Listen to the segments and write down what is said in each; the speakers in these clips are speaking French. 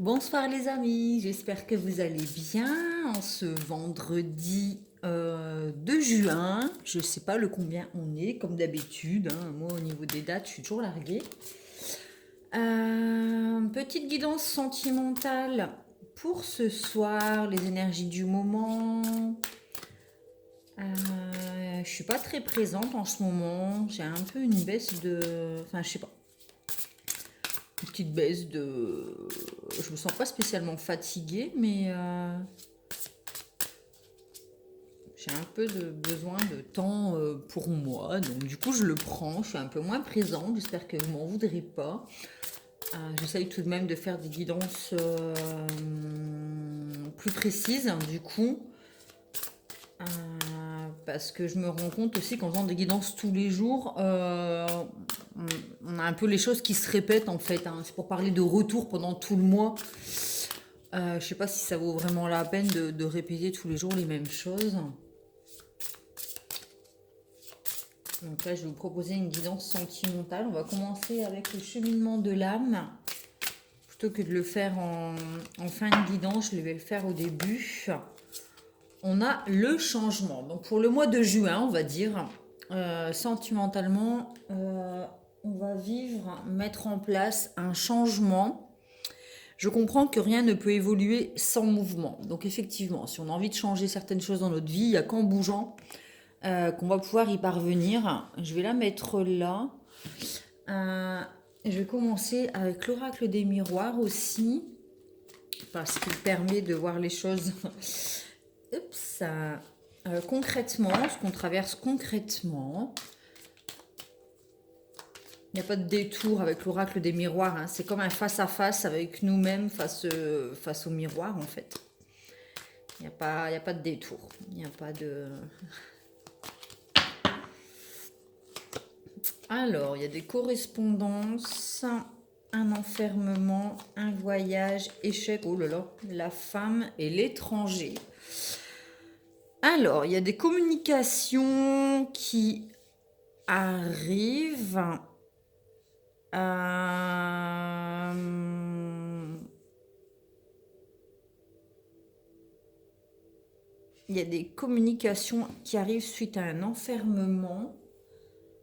Bonsoir les amis, j'espère que vous allez bien en ce vendredi 2 juin. Je ne sais pas le combien on est, comme d'habitude, hein. Moi au niveau des dates, je suis toujours larguée. Petite guidance sentimentale pour ce soir, les énergies du moment. Je suis pas très présente en ce moment, j'ai un peu une baisse de... Enfin je sais pas, une petite baisse de... Je me sens pas spécialement fatiguée, mais j'ai un peu de besoin de temps pour moi. Donc du coup, je le prends. Je suis un peu moins présente. J'espère que vous m'en voudrez pas. J'essaye tout de même de faire des guidances plus précises, hein, du coup. Parce que je me rends compte aussi qu'en faisant des guidances tous les jours, on a un peu les choses qui se répètent en fait, hein. C'est pour parler de retour pendant tout le mois. Je sais pas si ça vaut vraiment la peine de répéter tous les jours les mêmes choses. Donc là, je vais vous proposer une guidance sentimentale. On va commencer avec le cheminement de l'âme. Plutôt que de le faire en fin de guidance, je vais le faire au début. On a le changement. Donc pour le mois de juin, on va dire, sentimentalement, on va vivre, mettre en place un changement. Je comprends que rien ne peut évoluer sans mouvement. Donc effectivement, si on a envie de changer certaines choses dans notre vie, il n'y a qu'en bougeant qu'on va pouvoir y parvenir. Je vais la mettre là. Je vais commencer avec l'oracle des miroirs aussi, parce qu'il permet de voir les choses Oups, concrètement, ce qu'on traverse concrètement. Il n'y a pas de détour avec l'oracle des miroirs, hein. C'est comme un face-à-face avec nous-mêmes face au miroir en fait. Il n'y a pas de détour. Il n'y a pas de... Alors, il y a des correspondances, un enfermement, un voyage, échec, oh là là, la femme et l'étranger. Alors, il y a des communications qui arrivent. Il y a des communications qui arrivent suite à un enfermement.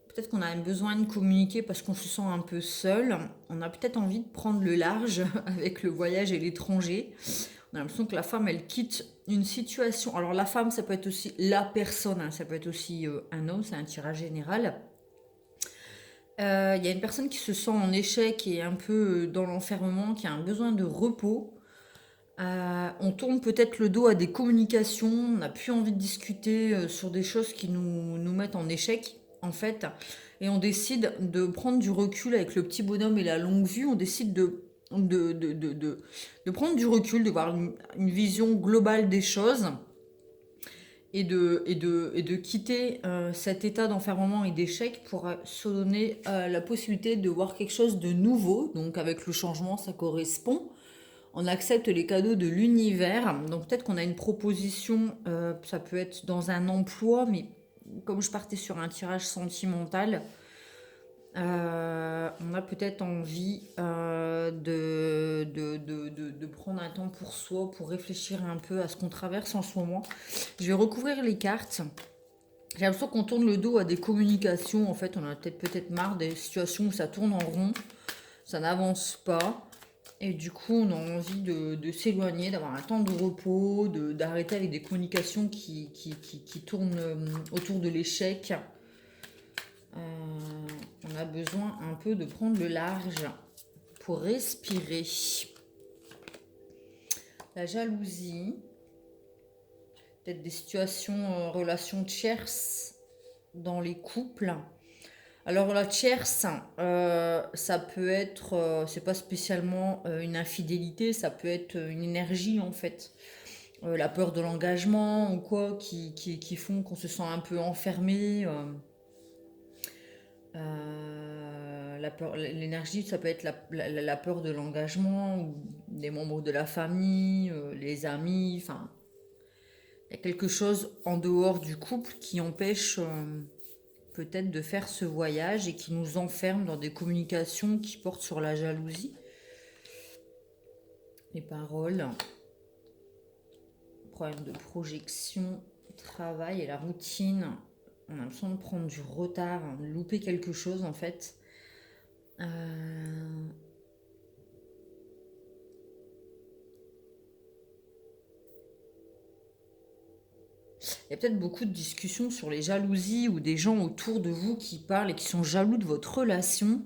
Peut-être qu'on a un besoin de communiquer parce qu'on se sent un peu seul. On a peut-être envie de prendre le large avec le voyage et l'étranger. On a l'impression que la femme, elle quitte une situation. Alors la femme, ça peut être aussi la personne, hein, ça peut être aussi un homme, c'est un tirage général. Il y a une personne qui se sent en échec et un peu dans l'enfermement, qui a un besoin de repos. On tourne peut-être le dos à des communications, on n'a plus envie de discuter sur des choses qui nous mettent en échec, en fait. Et on décide de prendre du recul avec le petit bonhomme et la longue vue. On décide de prendre du recul, de voir une vision globale des choses et de quitter cet état d'enfermement et d'échec pour se donner la possibilité de voir quelque chose de nouveau. Donc avec le changement, ça correspond. On accepte les cadeaux de l'univers. Donc peut-être qu'on a une proposition, ça peut être dans un emploi, mais comme je partais sur un tirage sentimental, on a peut-être envie de prendre un temps pour soi, pour réfléchir un peu à ce qu'on traverse en ce moment. Je vais recouvrir les cartes. J'ai l'impression qu'on tourne le dos à des communications. En fait, on a peut-être marre des situations où ça tourne en rond, ça n'avance pas. Et du coup, on a envie de s'éloigner, d'avoir un temps de repos, d'arrêter avec des communications qui tournent autour de l'échec. On a besoin un peu de prendre le large pour respirer. La jalousie, peut-être des situations, relations tierces dans les couples. Alors la tierce, ça peut être, c'est pas spécialement une infidélité, ça peut être une énergie en fait. La peur de l'engagement ou quoi, qui font qu'on se sent un peu enfermé. La peur, l'énergie, ça peut être la peur de l'engagement, ou des membres de la famille, les amis, enfin, il y a quelque chose en dehors du couple qui empêche peut-être de faire ce voyage et qui nous enferme dans des communications qui portent sur la jalousie. les paroles, problème de projection, travail et la routine. On a l'impression de prendre du retard, de louper quelque chose en fait. Il y a peut-être beaucoup de discussions sur les jalousies ou des gens autour de vous qui parlent et qui sont jaloux de votre relation.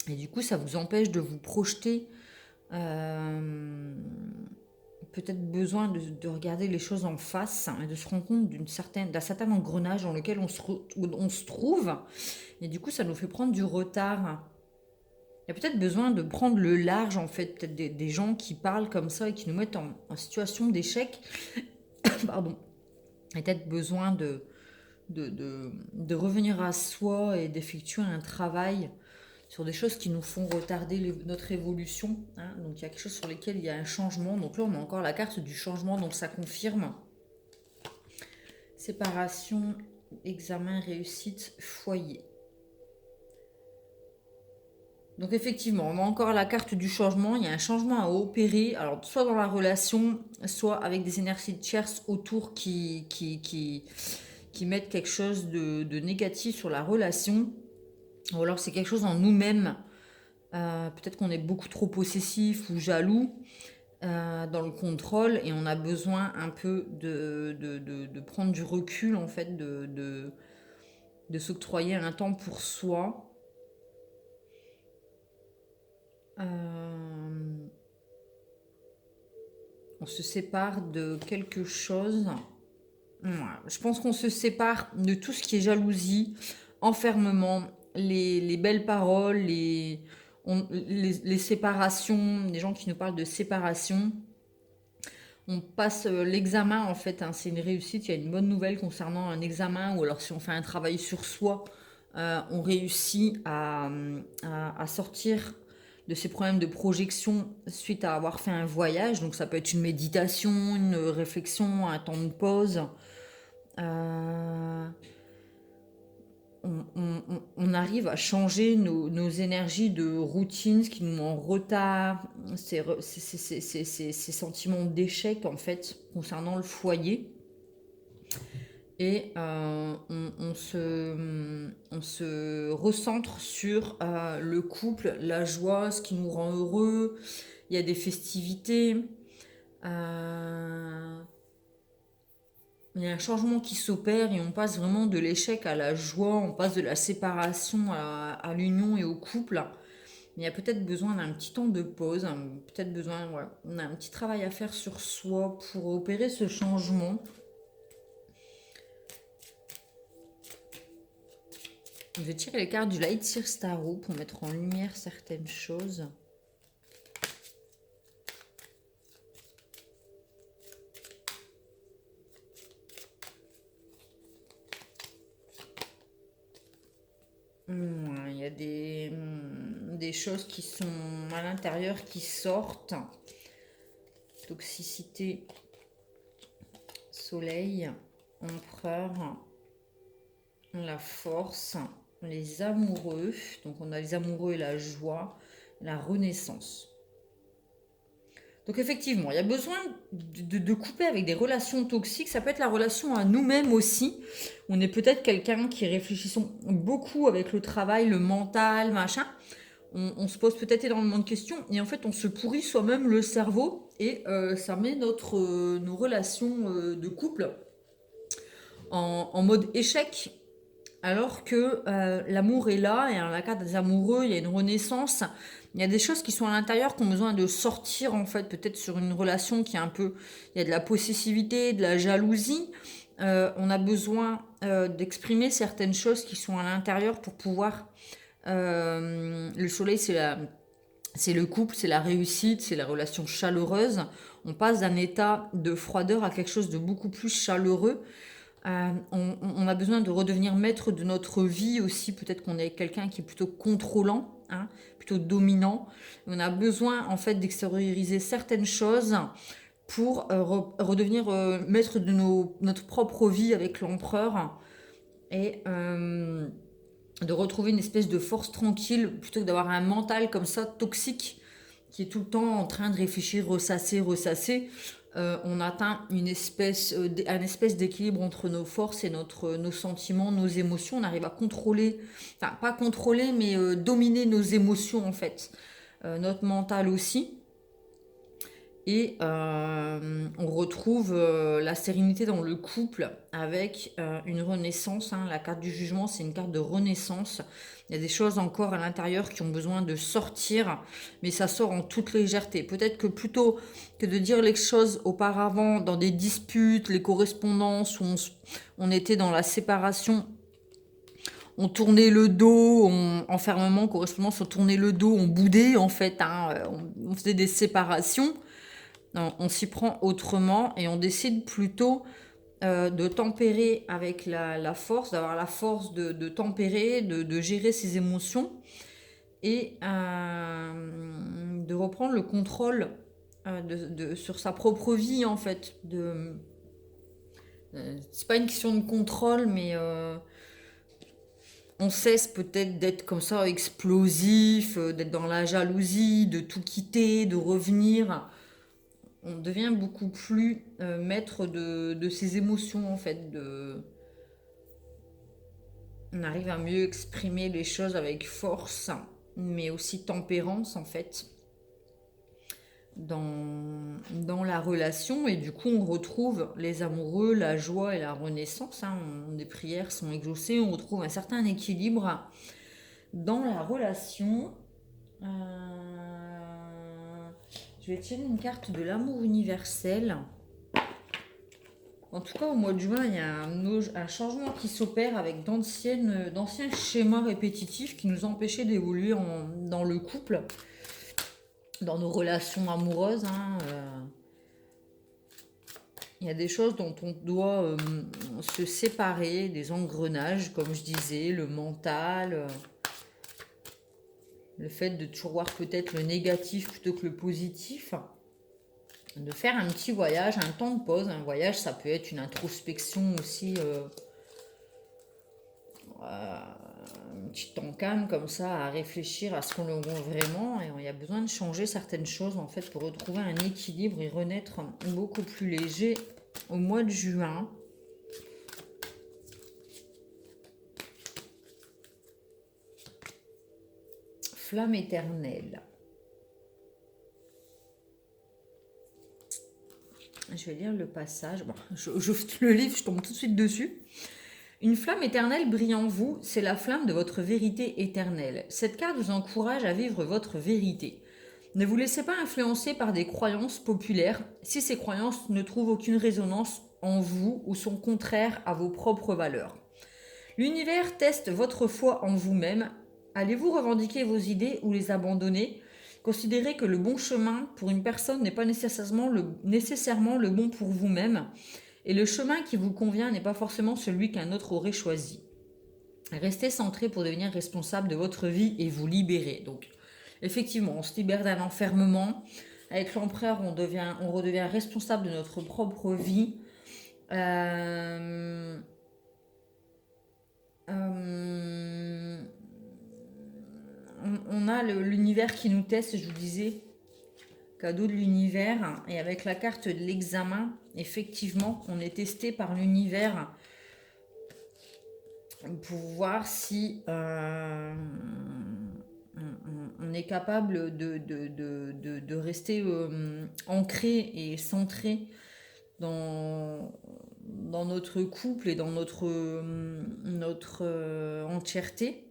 Et du coup, ça vous empêche de vous projeter. Peut-être besoin de regarder les choses en face et de se rendre compte d'un certain engrenage dans lequel on se trouve. Et du coup, ça nous fait prendre du retard. Il y a peut-être besoin de prendre le large, en fait. Peut-être des gens qui parlent comme ça et qui nous mettent en situation d'échec. Pardon. Il y a peut-être besoin de revenir à soi et d'effectuer un travail sur des choses qui nous font retarder notre évolution. Hein. Donc il y a quelque chose sur lesquels il y a un changement. Donc là, on a encore la carte du changement, donc ça confirme. Séparation, examen, réussite, foyer. Donc effectivement, on a encore la carte du changement. Il y a un changement à opérer, alors soit dans la relation, soit avec des énergies tierces autour qui mettent quelque chose de négatif sur la relation. Ou alors c'est quelque chose en nous-mêmes. Peut-être qu'on est beaucoup trop possessif ou jaloux dans le contrôle et on a besoin un peu de prendre du recul, en fait, de s'octroyer un temps pour soi. On se sépare de quelque chose. Ouais, je pense qu'on se sépare de tout ce qui est jalousie, enfermement, les belles paroles, les séparations, des gens qui nous parlent de séparation. On passe l'examen, en fait, hein, c'est une réussite. Il y a une bonne nouvelle concernant un examen, ou alors si on fait un travail sur soi, on réussit à sortir de ces problèmes de projection suite à avoir fait un voyage. Donc ça peut être une méditation, une réflexion, un temps de pause. On arrive à changer nos énergies de routine, ce qui nous met en retard, ces sentiments d'échec, en fait, concernant le foyer. Et on se recentre sur le couple, la joie, ce qui nous rend heureux. Il y a des festivités. Il y a un changement qui s'opère et on passe vraiment de l'échec à la joie, on passe de la séparation à l'union et au couple. Il y a peut-être besoin d'un petit temps de pause, peut-être besoin, voilà, on a un petit travail à faire sur soi pour opérer ce changement. Je vais tirer les cartes du Light Seer Tarot pour mettre en lumière certaines choses. Il y a des choses qui sont à l'intérieur qui sortent. Toxicité, soleil, empereur, la force, les amoureux. Donc on a les amoureux et la joie, la renaissance. Donc effectivement, il y a besoin de couper avec des relations toxiques. Ça peut être la relation à nous-mêmes aussi. On est peut-être quelqu'un qui réfléchissons beaucoup avec le travail, le mental, machin. On se pose peut-être énormément de questions et en fait on se pourrit soi-même le cerveau et ça met nos relations de couple en mode échec, alors que l'amour est là et dans la carte des amoureux il y a une renaissance. Il y a des choses qui sont à l'intérieur qui ont besoin de sortir, en fait, peut-être sur une relation qui est un peu, il y a de la possessivité, de la jalousie. On a besoin d'exprimer certaines choses qui sont à l'intérieur pour pouvoir le soleil, c'est le couple, c'est la réussite, c'est la relation chaleureuse. On passe d'un état de froideur à quelque chose de beaucoup plus chaleureux. On a besoin de redevenir maître de notre vie aussi. Peut-être qu'on est quelqu'un qui est plutôt contrôlant, hein, plutôt dominant. On a besoin, en fait, d'extérioriser certaines choses pour redevenir maître de notre propre vie avec l'empereur et de retrouver une espèce de force tranquille plutôt que d'avoir un mental comme ça toxique qui est tout le temps en train de réfléchir, ressasser, on atteint un espèce d'équilibre entre nos forces et nos sentiments, nos émotions. On arrive à contrôler, enfin pas contrôler, mais dominer nos émotions en fait. Notre mental aussi. Et on retrouve la sérénité dans le couple avec une renaissance. Hein. La carte du jugement, c'est une carte de renaissance. Il y a des choses encore à l'intérieur qui ont besoin de sortir, mais ça sort en toute légèreté. Peut-être que plutôt que de dire les choses auparavant dans des disputes, les correspondances où on était dans la séparation, on tournait le dos, enfermement, correspondance, on tournait le dos, on boudait en fait, hein, on faisait des séparations. On s'y prend autrement et on décide plutôt de tempérer avec la force, d'avoir la force de tempérer, de gérer ses émotions et de reprendre le contrôle sur sa propre vie en fait. C'est pas une question de contrôle, mais on cesse peut-être d'être comme ça explosif, d'être dans la jalousie, de tout quitter, de revenir. On devient beaucoup plus maître de ses émotions en fait. On arrive à mieux exprimer les choses avec force, mais aussi tempérance en fait dans la relation. Et du coup, on retrouve les amoureux, la joie et la renaissance. Hein. Des prières sont exaucées, on retrouve un certain équilibre dans la relation. Je vais tirer une carte de l'amour universel. En tout cas, au mois de juin, il y a un changement qui s'opère avec d'anciens schémas répétitifs qui nous empêchaient d'évoluer dans le couple, dans nos relations amoureuses. Hein, il y a des choses dont on doit se séparer, des engrenages, comme je disais, le mental, le fait de toujours voir peut-être le négatif plutôt que le positif. De faire un petit voyage, un temps de pause. Un voyage, ça peut être une introspection aussi, un petit temps calme comme ça, à réfléchir à ce qu'on veut vraiment. Et il y a besoin de changer certaines choses en fait pour retrouver un équilibre et renaître beaucoup plus léger au mois de juin. Flamme éternelle. Je vais lire le passage. Bon, je le livre, je tombe tout de suite dessus. Une flamme éternelle brille en vous, c'est la flamme de votre vérité éternelle. Cette carte vous encourage à vivre votre vérité. Ne vous laissez pas influencer par des croyances populaires si ces croyances ne trouvent aucune résonance en vous ou sont contraires à vos propres valeurs. L'univers teste votre foi en vous-même. Allez-vous revendiquer vos idées ou les abandonner ? Considérez que le bon chemin pour une personne n'est pas nécessairement le bon pour vous-même, et le chemin qui vous convient n'est pas forcément celui qu'un autre aurait choisi. Restez centré pour devenir responsable de votre vie et vous libérer. Donc, effectivement, on se libère d'un enfermement. Avec l'empereur, on redevient responsable de notre propre vie. On a l'univers qui nous teste, je vous disais, cadeau de l'univers. Et avec la carte de l'examen, effectivement, on est testé par l'univers pour voir si on est capable de rester ancré et centré dans notre couple et dans notre entièreté.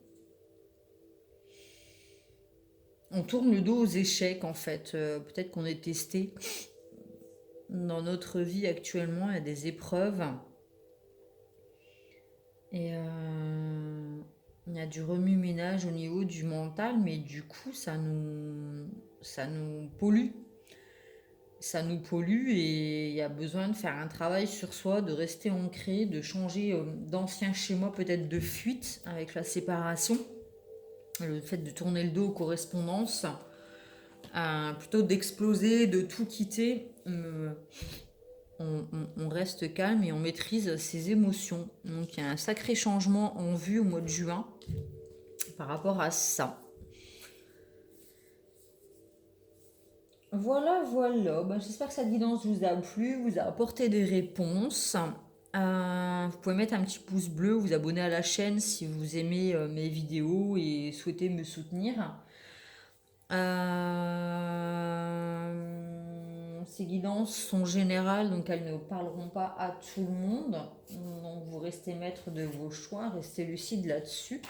On tourne le dos aux échecs en fait. Peut-être qu'on est testé dans notre vie actuellement. Il y a des épreuves. Et il y a du remue-ménage au niveau du mental, mais du coup ça nous pollue. Ça nous pollue et il y a besoin de faire un travail sur soi, de rester ancré, de changer d'anciens schémas peut-être de fuite avec la séparation. Le fait de tourner le dos aux correspondances, plutôt d'exploser, de tout quitter, on reste calme et on maîtrise ses émotions. Donc il y a un sacré changement en vue au mois de juin par rapport à ça. Voilà, voilà. Ben, j'espère que cette guidance vous a plu, vous a apporté des réponses. Vous pouvez mettre un petit pouce bleu, vous abonner à la chaîne si vous aimez mes vidéos et souhaitez me soutenir. Ces guidances sont générales, donc elles ne parleront pas à tout le monde. Donc vous restez maître de vos choix, restez lucide là-dessus.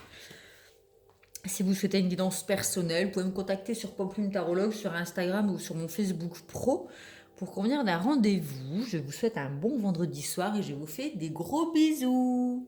Si vous souhaitez une guidance personnelle, vous pouvez me contacter sur Poplume Tarologue sur Instagram ou sur mon Facebook Pro pour convenir d'un rendez-vous. Je vous souhaite un bon vendredi soir et je vous fais des gros bisous.